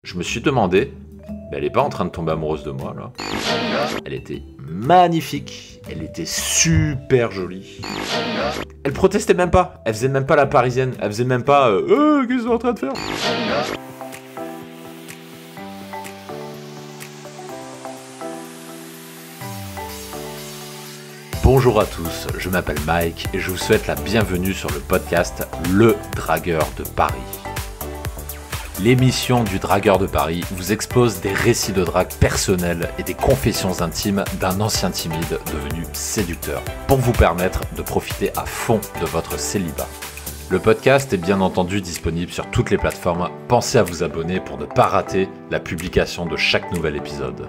Je me suis demandé, mais elle est pas en train de tomber amoureuse de moi là. Elle était magnifique, elle était super jolie. Elle protestait même pas, elle faisait même pas la parisienne, elle faisait même pas qu'est-ce que t'es en train de faire? Bonjour à tous, je m'appelle Mike et je vous souhaite la bienvenue sur le podcast Le Dragueur de Paris. L'émission du Dragueur de Paris vous expose des récits de drague personnels et des confessions intimes d'un ancien timide devenu séducteur pour vous permettre de profiter à fond de votre célibat. Le podcast est bien entendu disponible sur toutes les plateformes. Pensez à vous abonner pour ne pas rater la publication de chaque nouvel épisode.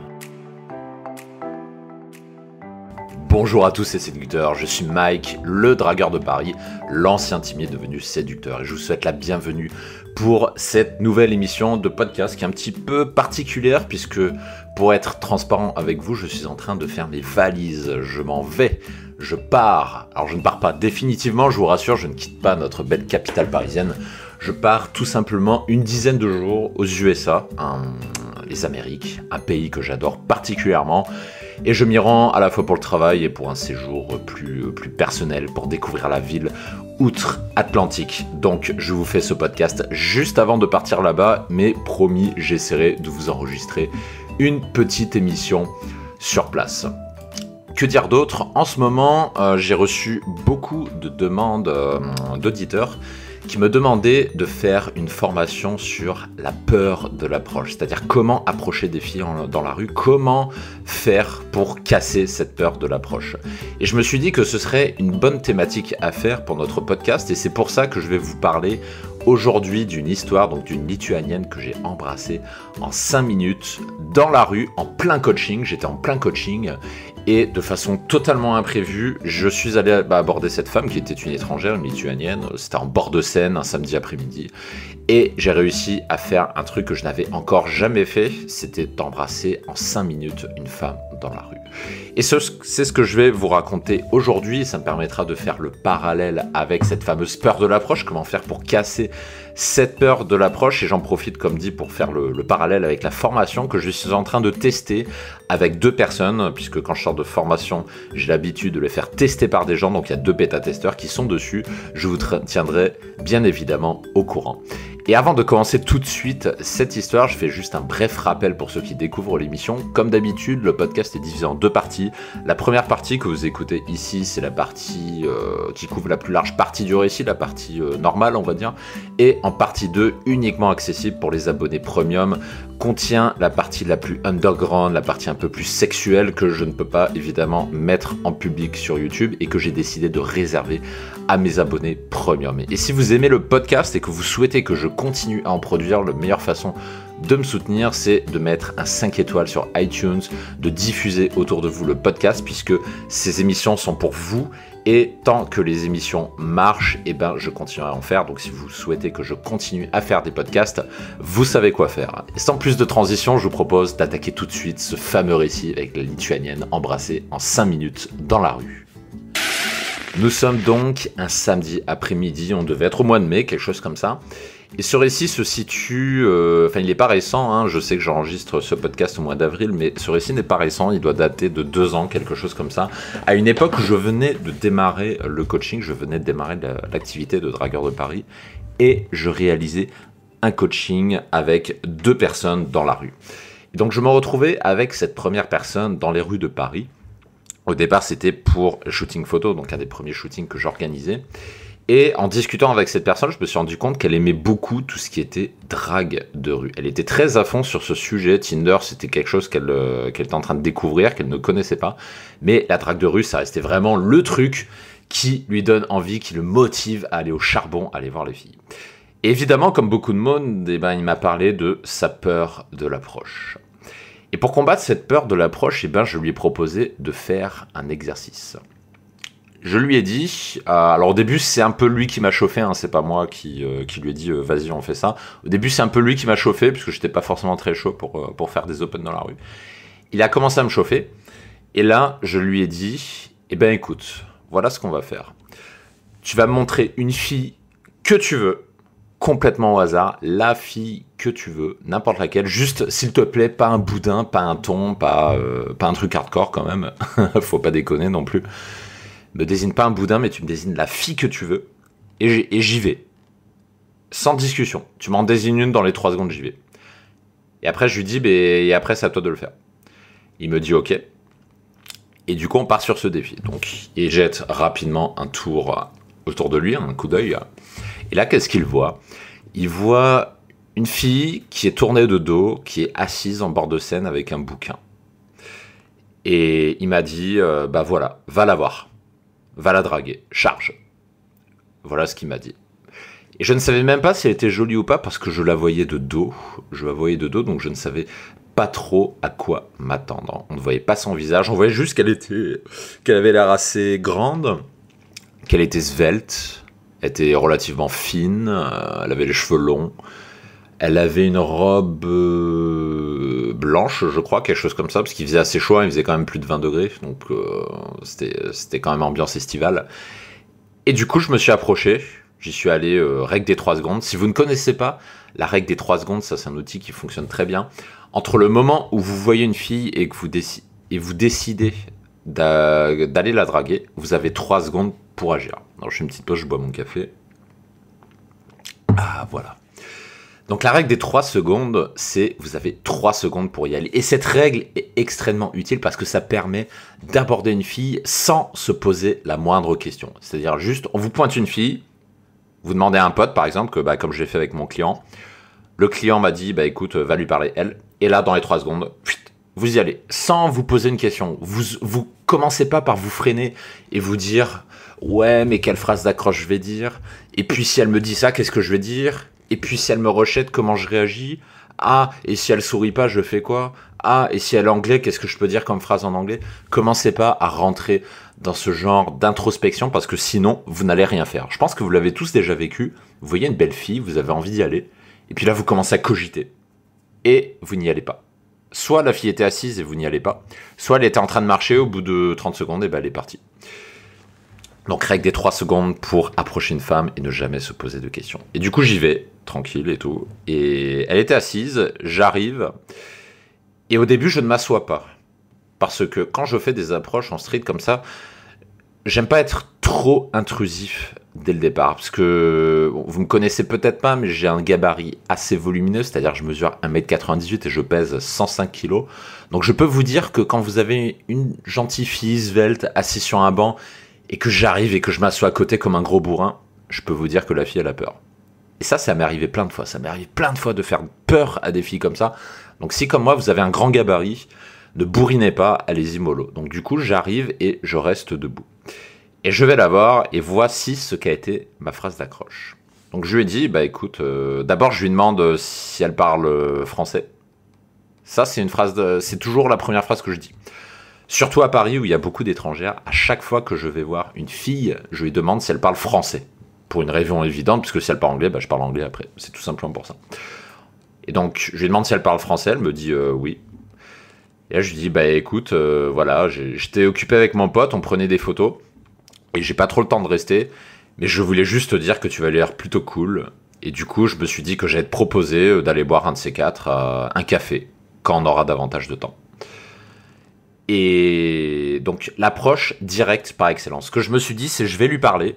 Bonjour à tous les séducteurs, je suis Mike, le dragueur de Paris, l'ancien timide devenu séducteur, et je vous souhaite la bienvenue pour cette nouvelle émission de podcast qui est un petit peu particulière puisque, pour être transparent avec vous, je suis en train de faire mes valises, je m'en vais, je pars. Alors je ne pars pas définitivement, je vous rassure, je ne quitte pas notre belle capitale parisienne, je pars tout simplement une dizaine de jours aux USA, les Amériques, un pays que j'adore particulièrement. Et je m'y rends à la fois pour le travail et pour un séjour plus personnel, pour découvrir la ville outre-Atlantique. Donc je vous fais ce podcast juste avant de partir là-bas, mais promis, j'essaierai de vous enregistrer une petite émission sur place. Que dire d'autre? En ce moment, j'ai reçu beaucoup de demandes d'auditeurs qui me demandait de faire une formation sur la peur de l'approche, c'est-à-dire comment approcher des filles dans la rue, comment faire pour casser cette peur de l'approche. Et je me suis dit que ce serait une bonne thématique à faire pour notre podcast, et c'est pour ça que je vais vous parler aujourd'hui d'une histoire, donc d'une Lituanienne que j'ai embrassée en 5 minutes dans la rue, en plein coaching. J'étais en plein coaching et de façon totalement imprévue, je suis allé aborder cette femme qui était une étrangère, une Lituanienne. C'était en bord de Seine, un samedi après-midi. Et j'ai réussi à faire un truc que je n'avais encore jamais fait, c'était d'embrasser en 5 minutes une femme dans la rue. Et c'est ce que je vais vous raconter aujourd'hui, ça me permettra de faire le parallèle avec cette fameuse peur de l'approche, comment faire pour casser cette peur de l'approche, et j'en profite comme dit pour faire le parallèle avec la formation que je suis en train de tester avec 2 personnes, puisque quand je sors de formation, j'ai l'habitude de les faire tester par des gens, donc il y a 2 bêta-testeurs qui sont dessus, je vous tiendrai bien évidemment au courant. Et avant de commencer tout de suite cette histoire, je fais juste un bref rappel pour ceux qui découvrent l'émission. Comme d'habitude, le podcast est divisé en 2 parties. La première partie que vous écoutez ici, c'est la partie qui couvre la plus large partie du récit, la partie normale on va dire. Et en partie 2, uniquement accessible pour les abonnés premium, contient la partie la plus underground, la partie un peu plus sexuelle que je ne peux pas évidemment mettre en public sur YouTube et que j'ai décidé de réserver à mes abonnés premium. Et si vous aimez le podcast et que vous souhaitez que je continue à en produire, la meilleure façon de me soutenir, c'est de mettre un 5 étoiles sur iTunes, de diffuser autour de vous le podcast, puisque ces émissions sont pour vous, et tant que les émissions marchent, je continuerai à en faire. Donc si vous souhaitez que je continue à faire des podcasts, vous savez quoi faire. Et sans plus de transition, je vous propose d'attaquer tout de suite ce fameux récit avec la Lituanienne embrassée en 5 minutes dans la rue. Nous sommes donc un samedi après-midi, on devait être au mois de mai, quelque chose comme ça. Et ce récit se situe, il n'est pas récent, hein, je sais que j'enregistre ce podcast au mois d'avril, mais ce récit n'est pas récent, il doit dater de 2 ans, quelque chose comme ça. À une époque où je venais de démarrer le coaching, je venais de démarrer l'activité de dragueur de Paris, et je réalisais un coaching avec 2 personnes dans la rue. Et donc je me retrouvais avec cette première personne dans les rues de Paris. Au départ, c'était pour shooting photo, donc un des premiers shootings que j'organisais. Et en discutant avec cette personne, je me suis rendu compte qu'elle aimait beaucoup tout ce qui était drague de rue. Elle était très à fond sur ce sujet. Tinder, c'était quelque chose qu'elle était en train de découvrir, qu'elle ne connaissait pas. Mais la drague de rue, ça restait vraiment le truc qui lui donne envie, qui le motive à aller au charbon, à aller voir les filles. Et évidemment, comme beaucoup de monde, il m'a parlé de sa peur de l'approche. Et pour combattre cette peur de l'approche, je lui ai proposé de faire un exercice. Je lui ai dit, alors au début c'est un peu lui qui m'a chauffé, hein, c'est pas moi qui lui ai dit vas-y on fait ça. Au début c'est un peu lui qui m'a chauffé, puisque j'étais pas forcément très chaud pour faire des open dans la rue. Il a commencé à me chauffer, et là je lui ai dit, écoute, voilà ce qu'on va faire. Tu vas me montrer une fille que tu veux, complètement au hasard la fille que tu veux, n'importe laquelle, juste s'il te plaît, pas un boudin, pas un ton, pas un truc hardcore quand même, faut pas déconner non plus. Me désigne pas un boudin, mais tu me désignes la fille que tu veux, et j'y vais. Sans discussion. Tu m'en désignes une dans les 3 secondes, j'y vais. Et après, je lui dis, et après, c'est à toi de le faire. Il me dit ok. Et du coup, on part sur ce défi. Donc, il jette rapidement un tour autour de lui, un coup d'œil. Et là, qu'est-ce qu'il voit? Il voit une fille qui est tournée de dos, qui est assise en bord de Seine avec un bouquin. Et il m'a dit, bah voilà, va la voir. Va la draguer. Charge. Voilà ce qu'il m'a dit. Et je ne savais même pas si elle était jolie ou pas, parce que je la voyais de dos. Je la voyais de dos, donc je ne savais pas trop à quoi m'attendre. On ne voyait pas son visage, on voyait juste qu'elle avait l'air assez grande, qu'elle était svelte, elle était relativement fine, elle avait les cheveux longs, elle avait une robe blanche, je crois, quelque chose comme ça, parce qu'il faisait assez chaud, il faisait quand même plus de 20 degrés, donc c'était quand même ambiance estivale. Et du coup, je me suis approché, j'y suis allé, règle des 3 secondes. Si vous ne connaissez pas, la règle des 3 secondes, ça c'est un outil qui fonctionne très bien. Entre le moment où vous voyez une fille et que vous décidez d'aller la draguer, vous avez 3 secondes pour agir. Alors je fais une petite pause, je bois mon café. Ah, voilà. Donc la règle des 3 secondes, c'est vous avez 3 secondes pour y aller. Et cette règle est extrêmement utile parce que ça permet d'aborder une fille sans se poser la moindre question. C'est-à-dire juste, on vous pointe une fille, vous demandez à un pote par exemple, que, comme je l'ai fait avec mon client, le client m'a dit, écoute, va lui parler elle. Et là, dans les 3 secondes, vous y allez. Sans vous poser une question. Vous commencez pas par vous freiner et vous dire, ouais, mais quelle phrase d'accroche je vais dire? Et puis si elle me dit ça, qu'est-ce que je vais dire? Et puis si elle me rejette, comment je réagis? Ah, et si elle sourit pas, je fais quoi? Ah, et si elle est anglais, qu'est-ce que je peux dire comme phrase en anglais? Commencez pas à rentrer dans ce genre d'introspection parce que sinon, vous n'allez rien faire. Je pense que vous l'avez tous déjà vécu. Vous voyez une belle fille, vous avez envie d'y aller. Et puis là, vous commencez à cogiter. Et vous n'y allez pas. Soit la fille était assise et vous n'y allez pas, soit elle était en train de marcher, au bout de 30 secondes, et elle est partie. Donc règle des 3 secondes pour approcher une femme et ne jamais se poser de questions. Et du coup, j'y vais, tranquille et tout. Et elle était assise, j'arrive, et au début, je ne m'assois pas. Parce que quand je fais des approches en street comme ça, j'aime pas être trop intrusif dès le départ, parce que vous me connaissez peut-être pas, mais j'ai un gabarit assez volumineux, c'est-à-dire que je mesure 1m98 et je pèse 105 kg. Donc je peux vous dire que quand vous avez une gentille fille svelte assise sur un banc, et que j'arrive et que je m'assois à côté comme un gros bourrin, je peux vous dire que la fille, elle a peur. Et ça m'est arrivé plein de fois. Ça m'est arrivé plein de fois de faire peur à des filles comme ça. Donc si, comme moi, vous avez un grand gabarit, ne bourrinez pas, allez-y mollo. Donc du coup, j'arrive et je reste debout. Et je vais la voir, et voici ce qu'a été ma phrase d'accroche. Donc je lui ai dit, écoute, d'abord je lui demande si elle parle français. Ça, c'est toujours la première phrase que je dis. Surtout à Paris où il y a beaucoup d'étrangères, à chaque fois que je vais voir une fille, je lui demande si elle parle français. Pour une raison évidente, puisque si elle parle anglais, je parle anglais après. C'est tout simplement pour ça. Et donc, je lui demande si elle parle français, elle me dit oui. Et là, je lui dis, écoute, voilà, j'étais occupé avec mon pote, on prenait des photos, et j'ai pas trop le temps de rester, mais je voulais juste te dire que tu vas l'air plutôt cool. Et du coup, je me suis dit que j'allais te proposer d'aller boire un de ces 4, un café, quand on aura davantage de temps. Et donc l'approche directe par excellence. Ce que je me suis dit, c'est je vais lui parler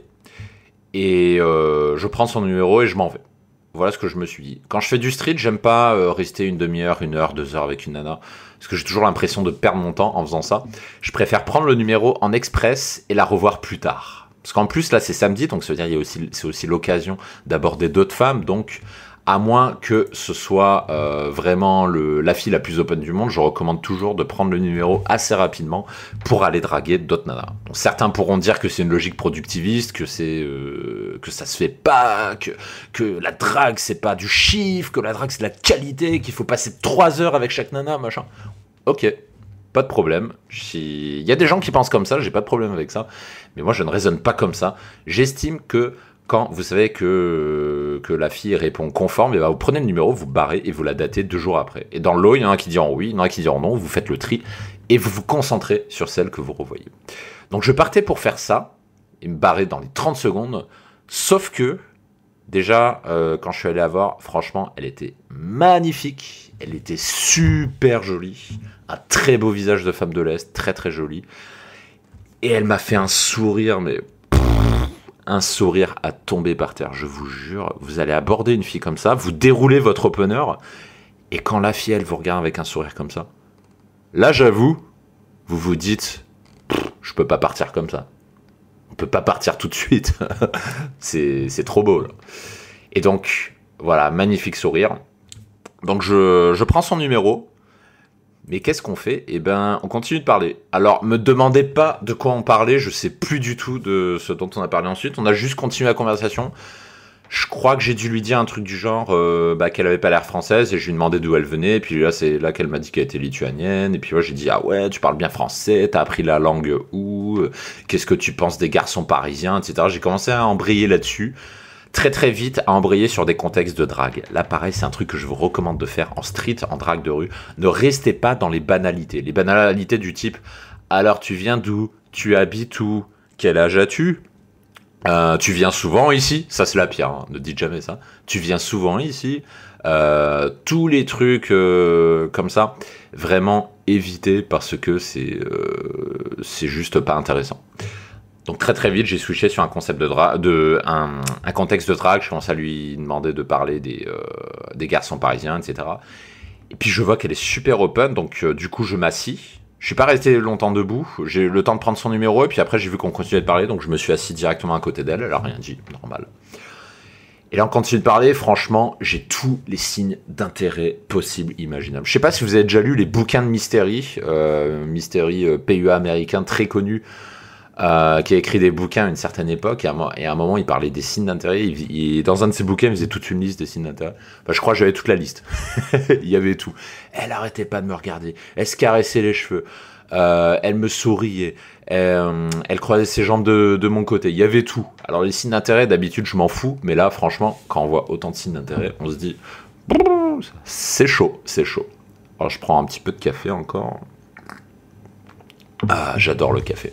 et je prends son numéro et je m'en vais. Voilà ce que je me suis dit. Quand je fais du street, j'aime pas rester une demi-heure, 1 heure, 2 heures avec une nana, parce que j'ai toujours l'impression de perdre mon temps en faisant ça. Je préfère prendre le numéro en express et la revoir plus tard. Parce qu'en plus, là, c'est samedi, donc ça veut dire c'est aussi l'occasion d'aborder d'autres femmes, donc à moins que ce soit vraiment la fille la plus open du monde, je recommande toujours de prendre le numéro assez rapidement pour aller draguer d'autres nanas. Donc, certains pourront dire que c'est une logique productiviste, que ça se fait pas, que la drague c'est pas du chiffre, que la drague c'est de la qualité, qu'il faut passer 3 heures avec chaque nana, machin. Ok, pas de problème. Il y a des gens qui pensent comme ça, j'ai pas de problème avec ça, mais moi je ne raisonne pas comme ça. J'estime que quand vous savez que la fille répond conforme, et vous prenez le numéro, vous barrez et vous la datez 2 jours après. Et dans le lot, il y en a qui diront oui, il y en a qui diront non, vous faites le tri et vous vous concentrez sur celle que vous revoyez. Donc je partais pour faire ça et me barrer dans les 30 secondes, sauf que Déjà, quand je suis allé la voir, franchement, elle était magnifique. Elle était super jolie. Un très beau visage de femme de l'Est, très très joli. Et elle m'a fait un sourire, mais un sourire à tomber par terre. Je vous jure, vous allez aborder une fille comme ça, vous déroulez votre opener, et quand la fille, elle vous regarde avec un sourire comme ça, là, j'avoue, vous vous dites, je peux pas partir comme ça. On peut pas partir tout de suite. c'est trop beau, là. Et donc, voilà, magnifique sourire. Donc, je prends son numéro. Mais qu'est-ce qu'on fait? Eh ben, on continue de parler. Alors, me demandez pas de quoi on parlait. Je sais plus du tout de ce dont on a parlé ensuite. On a juste continué la conversation. Je crois que j'ai dû lui dire un truc du genre qu'elle avait pas l'air française et je lui ai demandé d'où elle venait. Et puis là, c'est là qu'elle m'a dit qu'elle était lituanienne. Et puis moi, j'ai dit ah ouais, tu parles bien français. T'as appris la langue où? Qu'est-ce que tu penses des garçons parisiens, etc. J'ai commencé à embrayer là-dessus. Très très vite à embrayer sur des contextes de drague. Là pareil, c'est un truc que je vous recommande de faire en street, en drague de rue. Ne restez pas dans les banalités. Les banalités du type « Alors tu viens d'où? Tu habites où? Quel âge as-tu? Tu viens souvent ici ?» Ça c'est la pire, hein. Ne dites jamais ça. « Tu viens souvent ici ?» Tous les trucs comme ça, vraiment évitez parce que c'est juste pas intéressant. Donc très très vite, j'ai switché sur un concept un contexte de drague. Je commence à lui demander de parler des garçons parisiens, etc. Et puis je vois qu'elle est super open, donc du coup je m'assis. Je suis pas resté longtemps debout. J'ai eu le temps de prendre son numéro et puis après j'ai vu qu'on continuait de parler, donc je me suis assis directement à côté d'elle. Elle a rien dit, normal. Et là on continue de parler. Franchement, j'ai tous les signes d'intérêt possibles, imaginables. Je sais pas si vous avez déjà lu les bouquins de Mystery, PUA américain très connu. Qui a écrit des bouquins à une certaine époque, et à un moment, il parlait des signes d'intérêt. Dans un de ses bouquins, il faisait toute une liste des signes d'intérêt. Enfin, je crois que j'avais toute la liste. Il y avait tout. Elle arrêtait pas de me regarder. Elle se caressait les cheveux. Elle me souriait. Elle croisait ses jambes de mon côté. Il y avait tout. Alors, les signes d'intérêt, d'habitude, je m'en fous. Mais là, franchement, quand on voit autant de signes d'intérêt, on se dit c'est chaud, c'est chaud. Alors, je prends un petit peu de café encore. Ah, j'adore le café.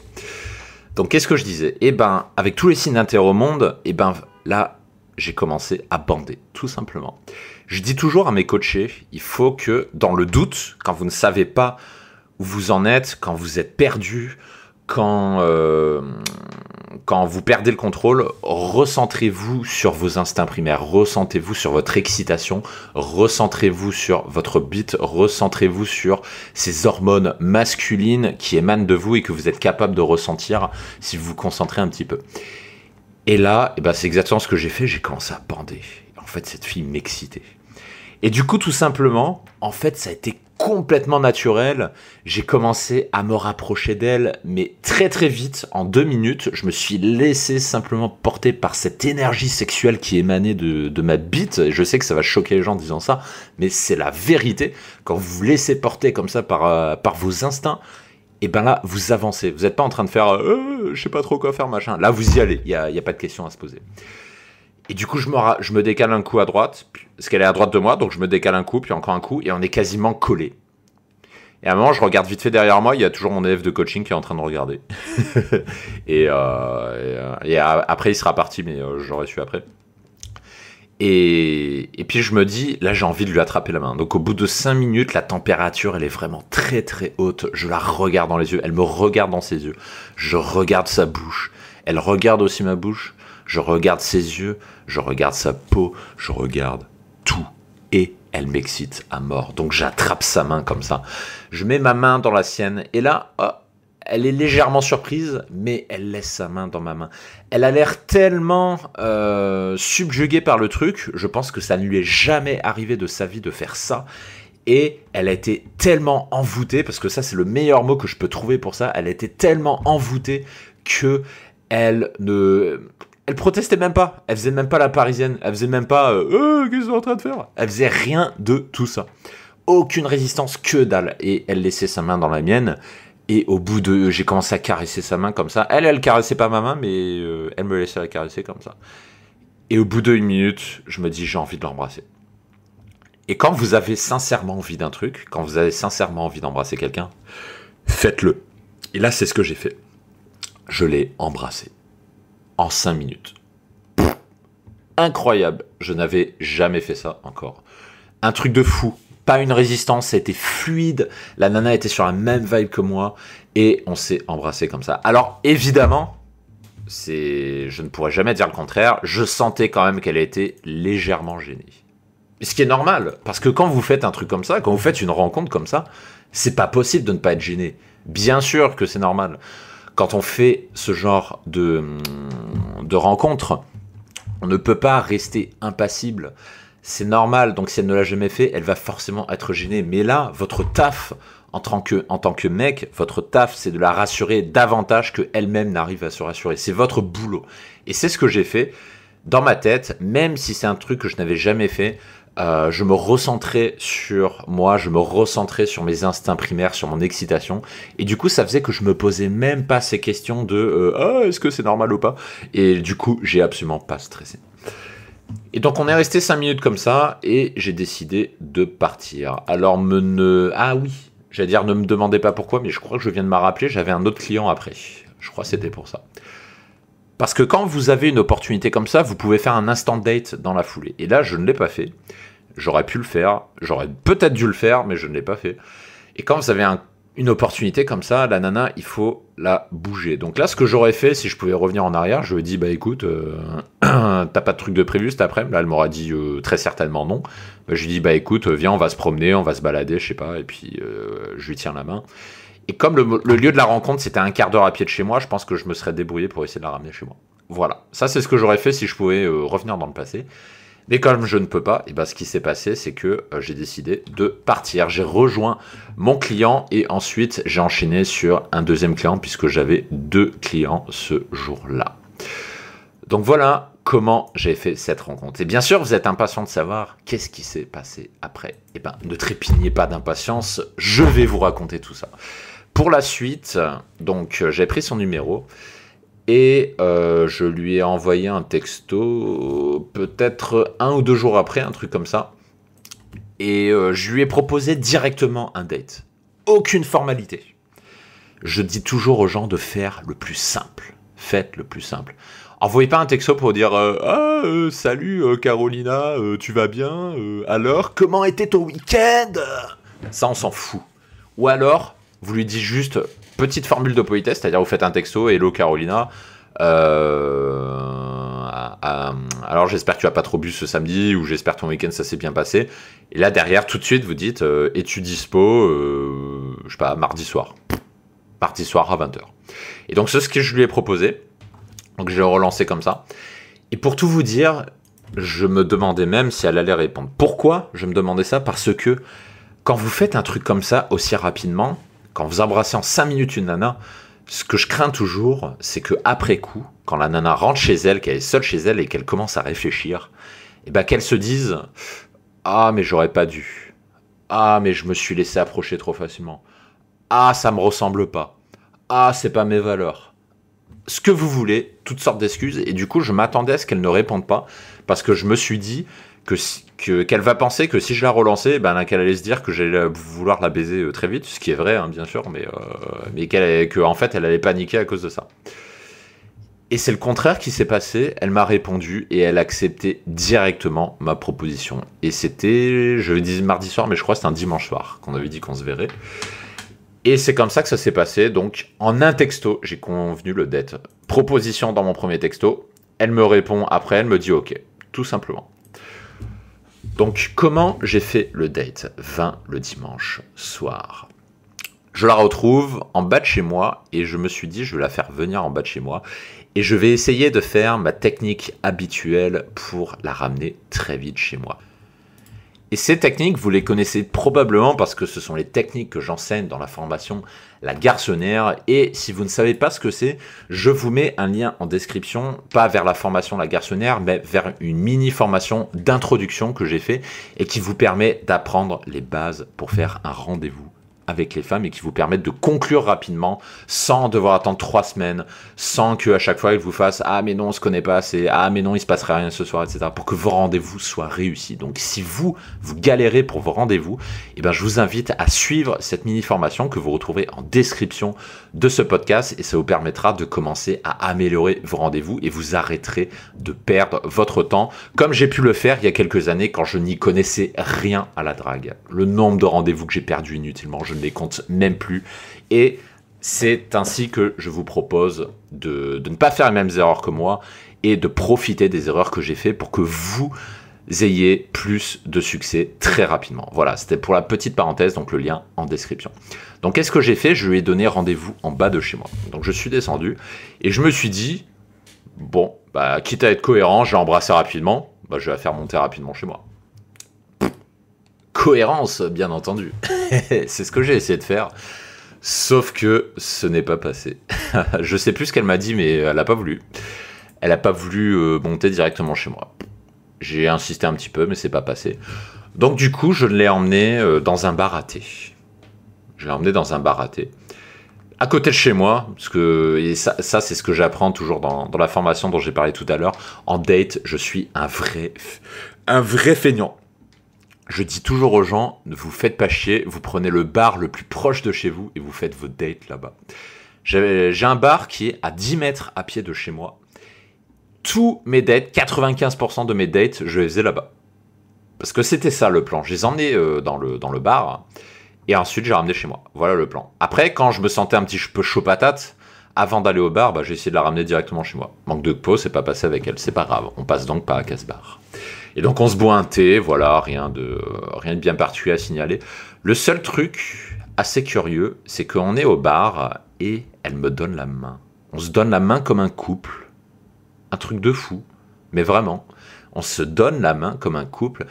Donc, qu'est-ce que je disais? Eh ben, avec tous les signes d'intérêt au monde, eh ben, là, j'ai commencé à bander, tout simplement. Je dis toujours à mes coachés, il faut que, dans le doute, quand vous ne savez pas où vous en êtes, quand vous êtes perdu, quand vous perdez le contrôle, recentrez-vous sur vos instincts primaires, recentrez-vous sur votre excitation, recentrez-vous sur votre beat, recentrez-vous sur ces hormones masculines qui émanent de vous et que vous êtes capable de ressentir si vous vous concentrez un petit peu. Et là, eh ben, c'est exactement ce que j'ai fait, j'ai commencé à bander. En fait, cette fille m'excitait. Et du coup, tout simplement, en fait, ça a été complètement naturel. J'ai commencé à me rapprocher d'elle, mais très très vite, en 2 minutes, je me suis laissé simplement porter par cette énergie sexuelle qui émanait de ma bite. Je sais que ça va choquer les gens en disant ça, mais c'est la vérité. Quand vous vous laissez porter comme ça par vos instincts, et ben là, vous avancez. Vous n'êtes pas en train de faire je sais pas trop quoi faire, machin. Là, vous y allez. Il y a pas de question à se poser. Et du coup, je me décale un coup à droite, parce qu'elle est à droite de moi, donc je me décale un coup, puis encore un coup, et on est quasiment collés. Et à un moment, je regarde vite fait derrière moi, il y a toujours mon élève de coaching qui est en train de regarder. et après, il sera parti, mais j'aurais su après. Et puis je me dis, là j'ai envie de lui attraper la main. Donc au bout de 5 minutes, la température, elle est vraiment très très haute. Je la regarde dans les yeux, elle me regarde dans ses yeux. Je regarde sa bouche, elle regarde aussi ma bouche. Je regarde ses yeux, je regarde sa peau, je regarde tout. Et elle m'excite à mort. Donc j'attrape sa main comme ça. Je mets ma main dans la sienne. Et là, elle est légèrement surprise, mais elle laisse sa main dans ma main. Elle a l'air tellement subjuguée par le truc. Je pense que ça ne lui est jamais arrivé de sa vie de faire ça. Et elle a été tellement envoûtée, parce que ça c'est le meilleur mot que je peux trouver pour ça. Elle a été tellement envoûtée que elle protestait même pas, elle faisait même pas la parisienne, elle faisait même pas qu'est-ce que tu es en train de faire? Elle faisait rien de tout ça. Aucune résistance, que dalle. Et elle laissait sa main dans la mienne. Et au bout de... J'ai commencé à caresser sa main comme ça. Elle caressait pas ma main, mais elle me laissait la caresser comme ça. Et au bout d'1 minute, je me dis j'ai envie de l'embrasser. Et quand vous avez sincèrement envie d'un truc, quand vous avez sincèrement envie d'embrasser quelqu'un, faites-le. Et là, c'est ce que j'ai fait. Je l'ai embrassé. En 5 minutes. incroyable. Je n'avais jamais fait ça encore. Un truc de fou. Pas une résistance, ça a été fluide. La nana était sur la même vibe que moi. Et on s'est embrassé comme ça. Alors, évidemment, je ne pourrais jamais dire le contraire. Je sentais quand même qu'elle était légèrement gênée. Ce qui est normal. Parce que quand vous faites un truc comme ça, quand vous faites une rencontre comme ça, c'est pas possible de ne pas être gêné. Bien sûr que c'est normal. Quand on fait ce genre de rencontre, on ne peut pas rester impassible. C'est normal, donc si elle ne l'a jamais fait, elle va forcément être gênée. Mais là, votre taf, en tant que mec, votre taf, c'est de la rassurer davantage qu'elle-même n'arrive à se rassurer. C'est votre boulot. Et c'est ce que j'ai fait dans ma tête, même si c'est un truc que je n'avais jamais fait. Je me recentrais sur moi, je me recentrais sur mes instincts primaires, sur mon excitation. Et du coup, ça faisait que je me posais même pas ces questions de est-ce que c'est normal ou pas? Et du coup, j'ai absolument pas stressé. Et donc, on est resté 5 minutes comme ça et j'ai décidé de partir. Alors, ah oui, j'allais dire ne me demandez pas pourquoi, mais je crois que je viens de m'en rappeler, j'avais un autre client après. Je crois que c'était pour ça. Parce que quand vous avez une opportunité comme ça, vous pouvez faire un instant date dans la foulée. Et là, je ne l'ai pas fait. J'aurais pu le faire. J'aurais peut-être dû le faire, mais je ne l'ai pas fait. Et quand vous avez une opportunité comme ça, la nana, il faut la bouger. Donc là, ce que j'aurais fait, si je pouvais revenir en arrière, je lui ai dit, bah écoute, t'as pas de truc de prévu cet après-midi? Là, elle m'aura dit très certainement non. Bah, je lui ai dit, bah écoute, viens, on va se promener, on va se balader, je sais pas. Et puis, je lui tiens la main. Et comme le lieu de la rencontre, c'était à 1/4 d'heure à pied de chez moi, je pense que je me serais débrouillé pour essayer de la ramener chez moi. Voilà, ça c'est ce que j'aurais fait si je pouvais revenir dans le passé. Mais comme je ne peux pas, et ben, ce qui s'est passé, c'est que j'ai décidé de partir. J'ai rejoint mon client et ensuite j'ai enchaîné sur un deuxième client puisque j'avais 2 clients ce jour-là. Donc voilà comment j'ai fait cette rencontre. Et bien sûr, vous êtes impatient de savoir qu'est-ce qui s'est passé après. Eh ben, ne trépignez pas d'impatience, je vais vous raconter tout ça. Pour la suite, donc j'ai pris son numéro et je lui ai envoyé un texto peut-être 1 ou 2 jours après, un truc comme ça. Et je lui ai proposé directement un date. Aucune formalité. Je dis toujours aux gens de faire le plus simple. Faites le plus simple. Envoyez pas un texto pour dire salut Carolina, tu vas bien alors, comment était ton week-end? Ça, on s'en fout. Ou alors, vous lui dites juste petite formule de politesse, c'est-à-dire vous faites un texto, hello Carolina, alors j'espère que tu as pas trop bu ce samedi, ou j'espère que ton week-end ça s'est bien passé. Et là derrière, tout de suite, vous dites es-tu dispo, je sais pas, mardi soir à 20h. Et donc c'est ce que je lui ai proposé. Donc je l'ai relancé comme ça. Et pour tout vous dire, je me demandais même si elle allait répondre. Pourquoi je me demandais ça? Parce que quand vous faites un truc comme ça aussi rapidement, quand vous embrassez en 5 minutes une nana, ce que je crains toujours, c'est que après coup, quand la nana rentre chez elle, qu'elle est seule chez elle et qu'elle commence à réfléchir, et ben qu'elle se dise ah mais j'aurais pas dû. Ah mais je me suis laissé approcher trop facilement. Ah ça me ressemble pas. Ah c'est pas mes valeurs. Ce que vous voulez, toutes sortes d'excuses, et du coup je m'attendais à ce qu'elle ne réponde pas, parce que je me suis dit qu'elle va penser que si je la relançais, qu'elle allait se dire que j'allais vouloir la baiser très vite, ce qui est vrai, hein, bien sûr, mais qu'en fait elle allait paniquer à cause de ça. Et c'est le contraire qui s'est passé, elle m'a répondu et elle acceptait directement ma proposition. Et c'était, je dis mardi soir, mais je crois que c'était un dimanche soir qu'on avait dit qu'on se verrait. Et c'est comme ça que ça s'est passé. Donc, en un texto, j'ai convenu le date. Proposition dans mon premier texto. Elle me répond après, elle me dit OK. Tout simplement. Donc, comment j'ai fait le date? 20 le dimanche soir. Je la retrouve en bas de chez moi et je me suis dit, je vais la faire venir en bas de chez moi. Et je vais essayer de faire ma technique habituelle pour la ramener très vite chez moi. Et ces techniques, vous les connaissez probablement parce que ce sont les techniques que j'enseigne dans la formation La Garçonnière. Et si vous ne savez pas ce que c'est, je vous mets un lien en description, pas vers la formation La Garçonnière, mais vers une mini-formation d'introduction que j'ai fait et qui vous permet d'apprendre les bases pour faire un rendez-vous avec les femmes et qui vous permettent de conclure rapidement sans devoir attendre 3 semaines, sans qu'à chaque fois ils vous fassent « Ah mais non, on se connaît pas assez, ah mais non, il se passerait rien ce soir, etc. » pour que vos rendez-vous soient réussis. Donc si vous galérez pour vos rendez-vous, eh ben, je vous invite à suivre cette mini-formation que vous retrouvez en description de ce podcast et ça vous permettra de commencer à améliorer vos rendez-vous et vous arrêterez de perdre votre temps comme j'ai pu le faire il y a quelques années quand je n'y connaissais rien à la drague. Le nombre de rendez-vous que j'ai perdu inutilement, je ne les compte même plus. Et c'est ainsi que je vous propose de ne pas faire les mêmes erreurs que moi et de profiter des erreurs que j'ai faites pour que vous ayez plus de succès très rapidement. Voilà, c'était pour la petite parenthèse, donc le lien en description. Donc qu'est-ce que j'ai fait? Je lui ai donné rendez-vous en bas de chez moi. Donc je suis descendu et je me suis dit, bon, bah, quitte à être cohérent, je vais embrasser rapidement, bah, je vais la faire monter rapidement chez moi. Cohérence, bien entendu. C'est ce que j'ai essayé de faire. Sauf que ce n'est pas passé. Je sais plus ce qu'elle m'a dit, mais elle n'a pas voulu. Elle n'a pas voulu monter directement chez moi. J'ai insisté un petit peu, mais c'est pas passé. Donc du coup, je l'ai emmené dans un bar à thé. Je l'ai emmené dans un bar à thé. À côté de chez moi, parce que et ça c'est ce que j'apprends toujours dans la formation dont j'ai parlé tout à l'heure. En date, je suis un vrai feignant. Je dis toujours aux gens, ne vous faites pas chier, vous prenez le bar le plus proche de chez vous et vous faites vos dates là-bas. J'ai un bar qui est à 10 mètres à pied de chez moi. Tous mes dates, 95% de mes dates, je les faisais là-bas. Parce que c'était ça le plan. Je les emmenais dans le bar et ensuite j'ai ramené chez moi. Voilà le plan. Après, quand je me sentais un petit peu chaud patate, avant d'aller au bar, bah, j'ai essayé de la ramener directement chez moi. Manque de peau, c'est pas passé avec elle, c'est pas grave. On passe donc pas à casse-bar. Et donc on se boit un thé, voilà, rien de bien particulier à signaler. Le seul truc assez curieux, c'est qu'on est au bar et elle me donne la main. On se donne la main comme un couple. Un truc de fou, mais vraiment. On se donne la main comme un couple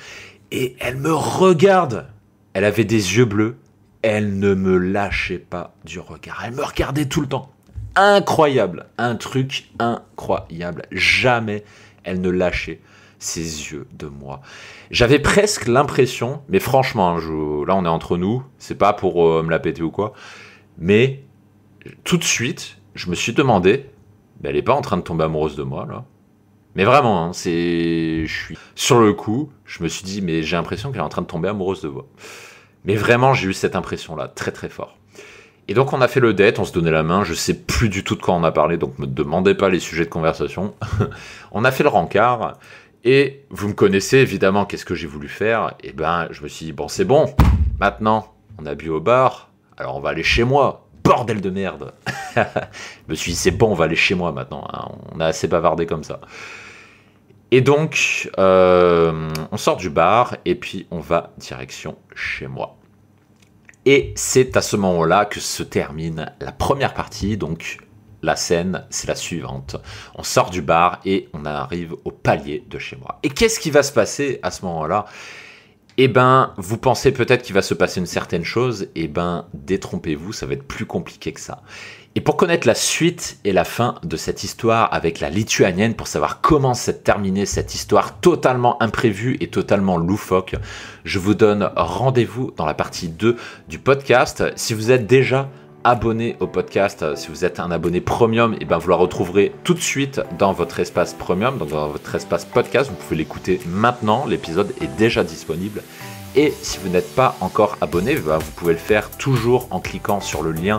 et elle me regarde. Elle avait des yeux bleus. Elle ne me lâchait pas du regard. Elle me regardait tout le temps. Incroyable, un truc incroyable. Jamais elle ne lâchait ses yeux de moi. J'avais presque l'impression, mais franchement, là on est entre nous, c'est pas pour me la péter ou quoi, mais tout de suite, je me suis demandé, elle est pas en train de tomber amoureuse de moi là. Mais vraiment, hein, je suis sur le coup, je me suis dit, mais j'ai l'impression qu'elle est en train de tomber amoureuse de moi. Mais vraiment, j'ai eu cette impression-là, très très fort. Et donc on a fait le date, on se donnait la main, je sais plus du tout de quoi on a parlé, donc me demandez pas les sujets de conversation. On a fait le rencard, et vous me connaissez évidemment, qu'est-ce que j'ai voulu faire? Et ben je me suis dit, bon c'est bon, maintenant on a bu au bar, alors on va aller chez moi, bordel de merde. Je me suis dit, c'est bon, on va aller chez moi maintenant, hein. On a assez bavardé comme ça. Et donc, on sort du bar, et puis on va direction chez moi. Et c'est à ce moment-là que se termine la première partie, donc la scène, c'est la suivante. On sort du bar et on arrive au palier de chez moi. Et qu'est-ce qui va se passer à ce moment-là? Eh ben, vous pensez peut-être qu'il va se passer une certaine chose, eh ben, détrompez-vous, ça va être plus compliqué que ça. Et pour connaître la suite et la fin de cette histoire avec la Lituanienne, pour savoir comment s'est terminée cette histoire totalement imprévue et totalement loufoque, je vous donne rendez-vous dans la partie 2 du podcast. Si vous êtes déjà abonné au podcast, si vous êtes un abonné premium, et ben vous la retrouverez tout de suite dans votre espace premium, donc dans votre espace podcast. Vous pouvez l'écouter maintenant, l'épisode est déjà disponible. Et si vous n'êtes pas encore abonné, ben vous pouvez le faire toujours en cliquant sur le lien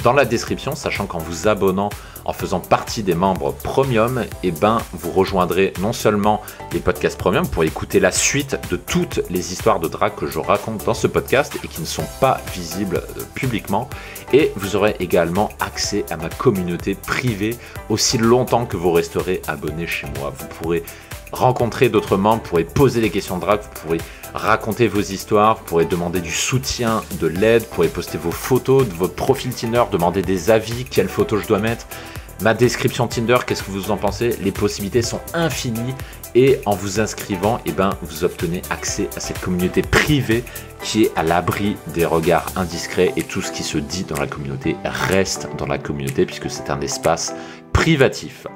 dans la description, sachant qu'en vous abonnant, en faisant partie des membres premium, et ben vous rejoindrez non seulement les podcasts premium pour écouter la suite de toutes les histoires de drague que je raconte dans ce podcast et qui ne sont pas visibles publiquement, et vous aurez également accès à ma communauté privée aussi longtemps que vous resterez abonné chez moi. Vous pourrez rencontrer d'autres membres, vous pourrez poser des questions de drague, vous pourrez raconter vos histoires, vous pourrez demander du soutien, de l'aide, vous pourrez poster vos photos de votre profil Tinder, demander des avis, quelles photos je dois mettre, ma description Tinder, qu'est-ce que vous en pensez? Les possibilités sont infinies et en vous inscrivant, eh ben, vous obtenez accès à cette communauté privée qui est à l'abri des regards indiscrets et tout ce qui se dit dans la communauté reste dans la communauté puisque c'est un espace privatif.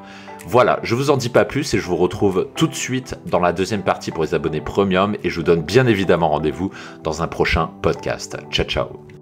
Voilà, je vous en dis pas plus et je vous retrouve tout de suite dans la deuxième partie pour les abonnés premium et je vous donne bien évidemment rendez-vous dans un prochain podcast. Ciao, ciao.